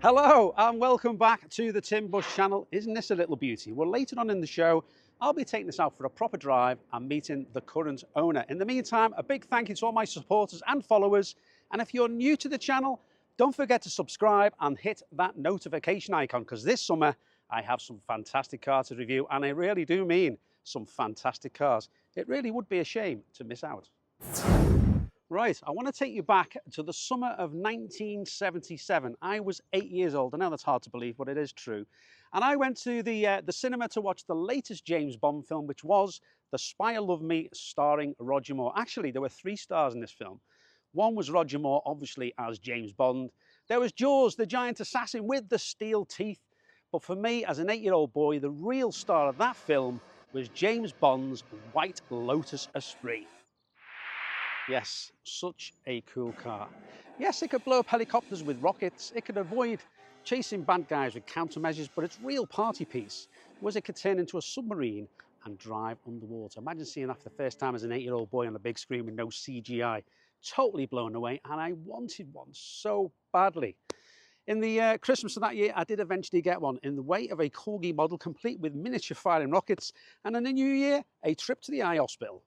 Hello and welcome back to the Tim Bush channel. Isn't this a little beauty? Well, later on in the show, I'll be taking this out for a proper drive and meeting the current owner. In the meantime, a big thank you to all my supporters and followers. And if you're new to the channel, don't forget to subscribe and hit that notification icon, because this summer I have some fantastic cars to review, and I really do mean some fantastic cars. It really would be a shame to miss out. Right, I want to take you back to the summer of 1977. I was 8 years old. I know that's hard to believe, but it is true. And I went to the cinema to watch the latest James Bond film, which was The Spy Who Loved Me, starring Roger Moore. Actually, there were 3 stars in this film. One was Roger Moore, obviously, as James Bond. There was Jaws, the giant assassin with the steel teeth. But for me, as an 8-year-old boy, the real star of that film was James Bond's white Lotus Esprit. Yes, such a cool car. Yes, it could blow up helicopters with rockets. It could avoid chasing bad guys with countermeasures, but its real party piece was it could turn into a submarine and drive underwater. Imagine seeing that for the first time as an 8-year-old boy on a big screen with no CGI. Totally blown away, and I wanted one so badly. In the Christmas of that year, I did eventually get one in the way of a Corgi model, complete with miniature firing rockets, and in the new year, a trip to the eye hospital.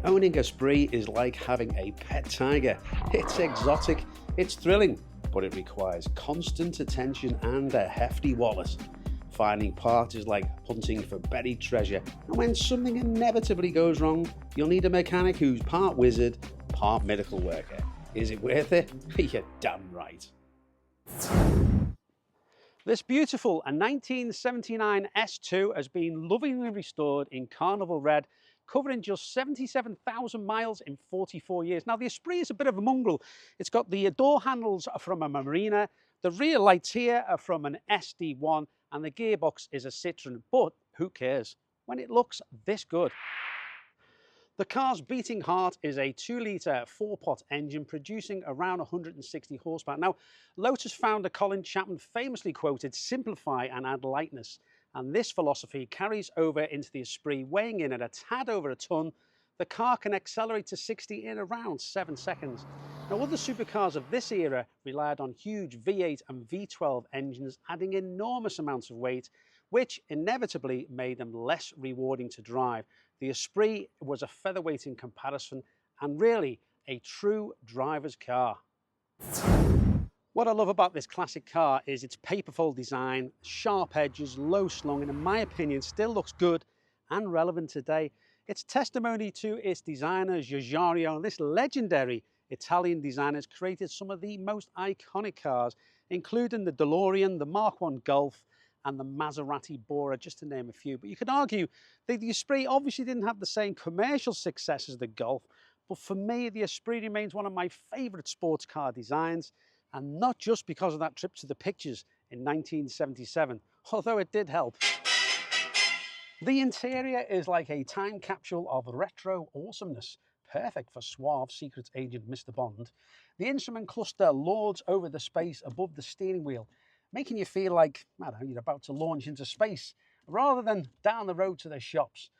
Owning Esprit is like having a pet tiger. It's exotic, it's thrilling, but it requires constant attention and a hefty wallet. Finding parts is like hunting for buried treasure, and when something inevitably goes wrong, you'll need a mechanic who's part wizard, part miracle worker. Is it worth it? You're damn right. This beautiful 1979 S2 has been lovingly restored in Carnival Red, covering just 77,000 miles in 44 years. Now, the Esprit is a bit of a mongrel. It's got the door handles from a Marina, the rear lights here are from an SD1, and the gearbox is a Citroen, but who cares when it looks this good? The car's beating heart is a 2-litre 4-pot engine producing around 160 horsepower. Now, Lotus founder Colin Chapman famously quoted, "Simplify and add lightness." And this philosophy carries over into the Esprit. Weighing in at a tad over a ton, the car can accelerate to 60 in around 7 seconds. Now, other supercars of this era relied on huge V8 and V12 engines, adding enormous amounts of weight, which inevitably made them less rewarding to drive. The Esprit was a featherweight in comparison, and really a true driver's car. What I love about this classic car is its paperfold design, sharp edges, low slung, and in my opinion still looks good and relevant today. It's testimony to its designer Giorgetto. This legendary Italian designer has created some of the most iconic cars, including the DeLorean, the Mark I Golf, and the Maserati Bora, just to name a few. But you could argue that the Esprit obviously didn't have the same commercial success as the Golf, but for me, the Esprit remains one of my favourite sports car designs, and not just because of that trip to the pictures in 1977, although it did help. The interior is like a time capsule of retro awesomeness, perfect for suave secret agent Mr. Bond. The instrument cluster lords over the space above the steering wheel, making you feel like, I don't know, you're about to launch into space, rather than down the road to the shops.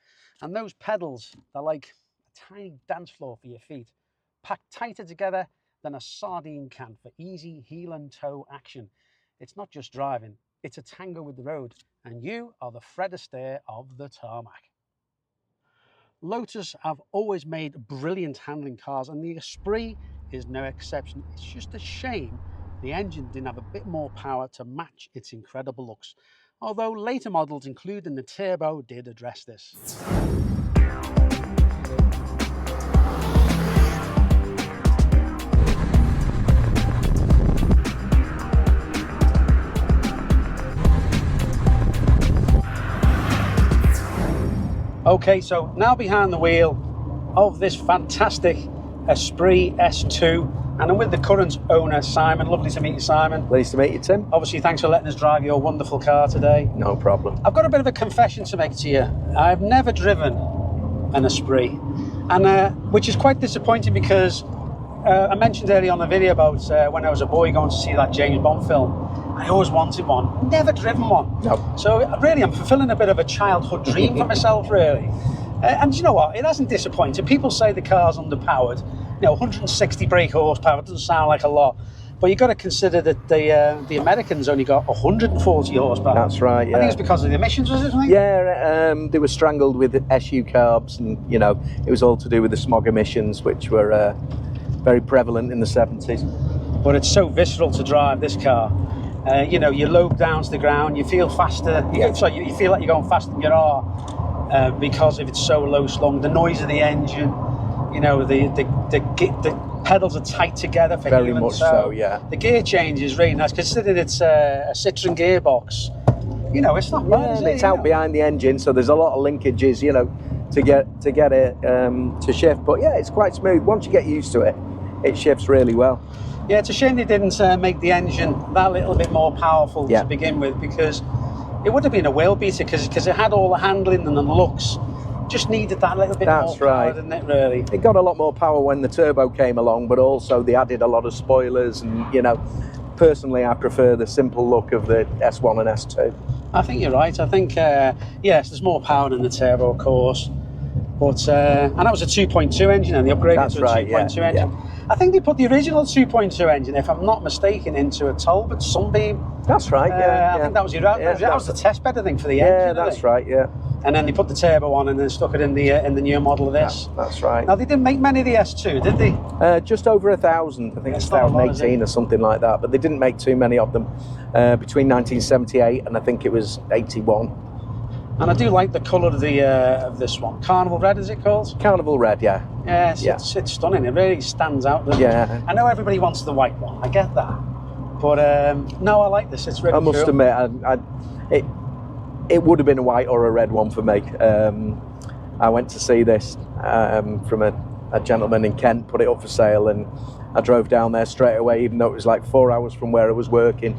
And those pedals, they're like a tiny dance floor for your feet, packed tighter together than a sardine can for easy heel and toe action. It's not just driving, it's a tango with the road, and you are the Fred Astaire of the tarmac. Lotus have always made brilliant handling cars, and the Esprit is no exception. It's just a shame the engine didn't have a bit more power to match its incredible looks, although later models, including the Turbo, did address this. Okay, so now behind the wheel of this fantastic Esprit S2, and I'm with the current owner, Simon. Lovely to meet you, Simon. Pleased to meet you, Tim. Obviously, thanks for letting us drive your wonderful car today. No problem. I've got a bit of a confession to make to you. I've never driven an Esprit, and which is quite disappointing because I mentioned earlier on the video about when I was a boy going to see that James Bond film. I always wanted one, never driven one. No. So really, I'm fulfilling a bit of a childhood dream for myself, really. And you know what? It hasn't disappointed. People say the car's underpowered. you know, 160 brake horsepower. It doesn't sound like a lot, but you've got to consider that the Americans only got 140 horsepower. That's right, yeah. I think it's because of the emissions, was it something? Yeah, they were strangled with SU carbs, and you know, it was all to do with the smog emissions, which were very prevalent in the 70s. But it's so visceral to drive this car. You know, you lobe down to the ground, you feel faster. You feel like you're going faster than you are because if it's so low slung. The noise of the engine, you know, the pedals are tight together for very humans. much so, yeah. The gear change is really nice, considering it's a Citroen gearbox. You know, it's not bad, is it? It's out behind the engine, so there's a lot of linkages, you know, to get it to shift. But yeah, it's quite smooth. Once you get used to it, it shifts really well. Yeah, it's a shame they didn't make the engine that little bit more powerful to begin with, because it would have been a wheel beater, because it had all the handling and the looks. Just needed that little bit more power, didn't it, really? It got a lot more power when the turbo came along, but also they added a lot of spoilers, and you know, personally I prefer the simple look of the S1 and S2. I think you're right. I think, yes, there's more power in the turbo, of course. But, and that was a 2.2 engine, and they upgraded to a 2.2 engine. Yeah. I think they put the original 2.2 engine, if I'm not mistaken, into a Talbot Sunbeam. That's right, yeah. I think that was that was the test bed, I think, for the engine. Yeah, that's right, yeah. And then they put the turbo on and then stuck it in the new model of this. That's right. Now, they didn't make many of the S2, did they? Just over 1,000. I think it's 1,018 or something like that. But they didn't make too many of them between 1978 and I think it was 81. And I do like the colour of this one. Carnival Red, is it called? Carnival Red, yeah. Yes, it's stunning. It really stands out, doesn't it? I know everybody wants the white one. I get that. But no, I like this. It's really cool. I must admit, it would have been a white or a red one for me. I went to see this from a gentleman in Kent, put it up for sale, and I drove down there straight away, even though it was like 4 hours from where I was working.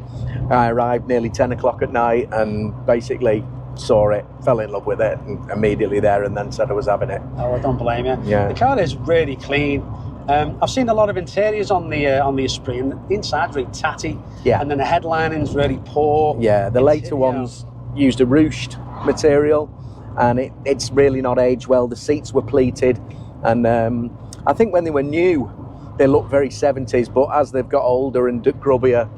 I arrived nearly 10 o'clock at night and basically saw it, fell in love with it, and immediately there and then said I was having it. Oh, I don't blame you. Yeah. The car is really clean. I've seen a lot of interiors on the Esprit, and the inside's really tatty. Yeah. And then the headlining's really poor. Yeah, the later ones used a ruched material, and it's really not aged well. The seats were pleated, and I think when they were new, they looked very 70s, but as they've got older and grubbier,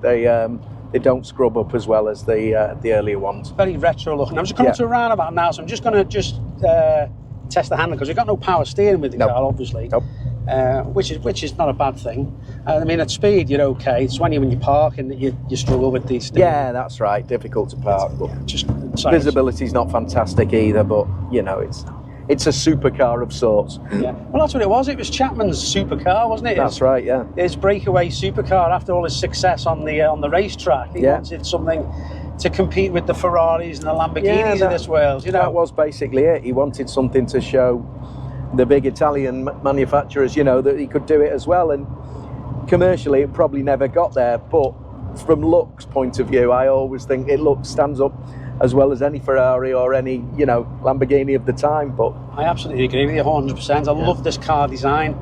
they don't scrub up as well as the earlier ones. Very retro looking. I'm just coming to a roundabout now, so I'm just going to test the handling, because we've got no power steering with the car, obviously. Nope. Which is not a bad thing. I mean, at speed you're okay. It's when you're parking that you struggle with these things. Yeah, that's right. Difficult to park. Visibility's not fantastic either, but you know, it's a supercar of sorts. Yeah. Well, that's what it was. It was Chapman's supercar, wasn't it? That's right. Yeah. His breakaway supercar after all his success on the racetrack. He wanted something to compete with the Ferraris and the Lamborghinis in this world. You know, that was basically it. He wanted something to show the big Italian manufacturers, you know, that he could do it as well. And commercially, it probably never got there. But from looks point of view, I always think it stands up as well as any Ferrari or any, you know, Lamborghini of the time. But I absolutely agree with you 100%. I love this car design,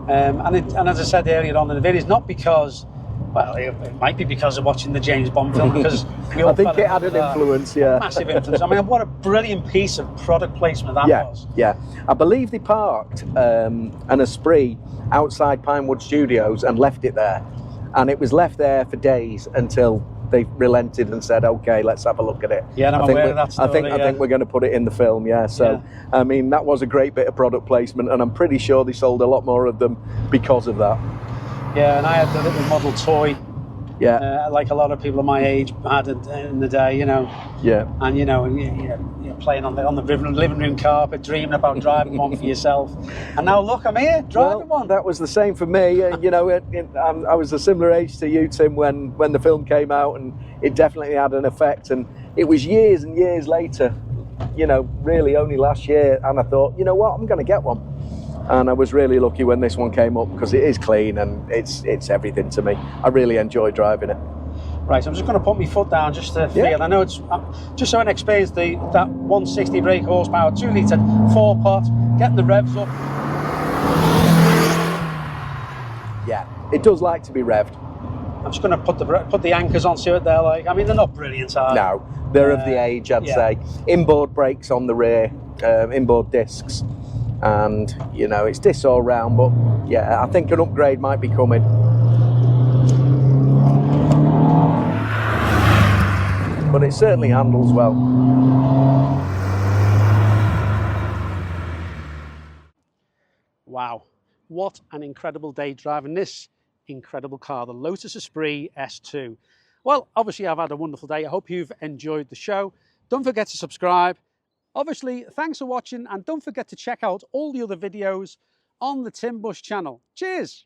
and as I said earlier on in the video, it's not because, well, it might be because of watching the James Bond film, because I think it had an influence, massive influence. I mean, what a brilliant piece of product placement that was. Yeah, I believe they parked an Esprit outside Pinewood Studios and left it there, and it was left there for days until they relented and said, okay, let's have a look at it. Yeah, and I'm aware of that story. I think we're going to put it in the film, So, I mean, that was a great bit of product placement, and I'm pretty sure they sold a lot more of them because of that. Yeah, and I had the little model toy. Yeah. Like a lot of people of my age had in the day, you know. Yeah. And, you know, you're playing on the living room carpet, dreaming about driving one for yourself. And now look, I'm here, driving one. That was the same for me. You know, I was a similar age to you, Tim, when the film came out, and it definitely had an effect. And it was years and years later, you know, really only last year, and I thought, you know what, I'm going to get one. And I was really lucky when this one came up, because it is clean and it's everything to me. I really enjoy driving it. Right, so I'm just going to put my foot down just to feel. I know it's just so I can experience that 160 brake horsepower, 2 litre, 4-pot, getting the revs up. Yeah, it does like to be revved. I'm just going to put the anchors on, see what they're like. I mean, they're not brilliant, are they? No, they're of the age, I'd say. Inboard brakes on the rear, inboard discs. and you know, it's this all round, but yeah, I think an upgrade might be coming. But it certainly handles well. Wow, what an incredible day driving this incredible car, the Lotus Esprit S2. Well, obviously I've had a wonderful day. I hope you've enjoyed the show. Don't forget to subscribe. Obviously, thanks for watching, and don't forget to check out all the other videos on the Tim Bush channel. Cheers!